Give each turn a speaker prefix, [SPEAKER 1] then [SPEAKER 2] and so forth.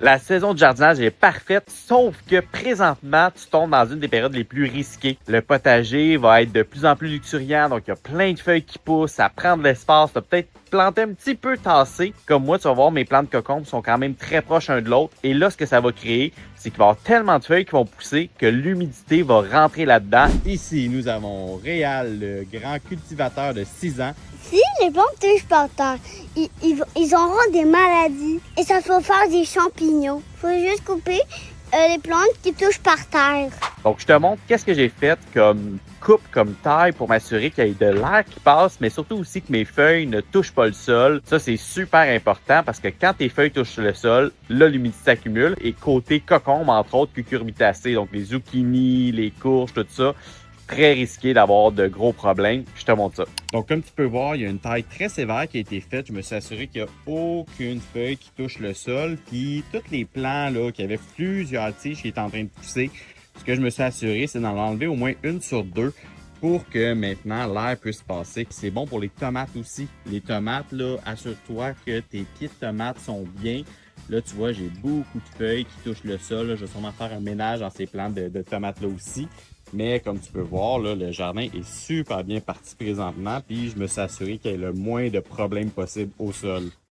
[SPEAKER 1] La saison de jardinage est parfaite, sauf que présentement, tu tombes dans une des périodes les plus risquées. Le potager va être de plus en plus luxuriant, donc il y a plein de feuilles qui poussent, ça prend de l'espace, tu as peut-être planté un petit peu tassé. Comme moi, tu vas voir, mes plants de cocombes sont quand même très proches un de l'autre. Et là, ce que ça va créer, c'est qu'il va y avoir tellement de feuilles qui vont pousser que l'humidité va rentrer là-dedans.
[SPEAKER 2] Ici, nous avons Réal, le grand cultivateur de 6 ans.
[SPEAKER 3] Si les plantes touchent par terre, ils auront des maladies et ça faut faire des champignons. Il faut juste couper les plantes qui touchent par terre.
[SPEAKER 1] Donc, je te montre qu'est-ce que j'ai fait comme coupe, comme taille pour m'assurer qu'il y ait de l'air qui passe, mais surtout aussi que mes feuilles ne touchent pas le sol. Ça, c'est super important parce que quand tes feuilles touchent le sol, là, l'humidité s'accumule. Et côté cocombe, entre autres, cucurbitacées, donc les zucchinis, les courges, tout ça, très risqué d'avoir de gros problèmes. Je te montre ça.
[SPEAKER 2] Donc, comme tu peux voir, il y a une taille très sévère qui a été faite. Je me suis assuré qu'il n'y a aucune feuille qui touche le sol. Puis, tous les plants là, qui avaient plusieurs tiges qui étaient en train de pousser, ce que je me suis assuré, c'est d'en enlever au moins une sur deux pour que maintenant l'air puisse passer. C'est bon pour les tomates aussi. Les tomates, là, assure-toi que tes pieds de tomates sont bien. Là, tu vois, j'ai beaucoup de feuilles qui touchent le sol. Là, je vais sûrement faire un ménage dans ces plants de tomates-là aussi. Mais comme tu peux voir, là, le jardin est super bien parti présentement. Puis je me suis assuré qu'il y ait le moins de problèmes possible au sol.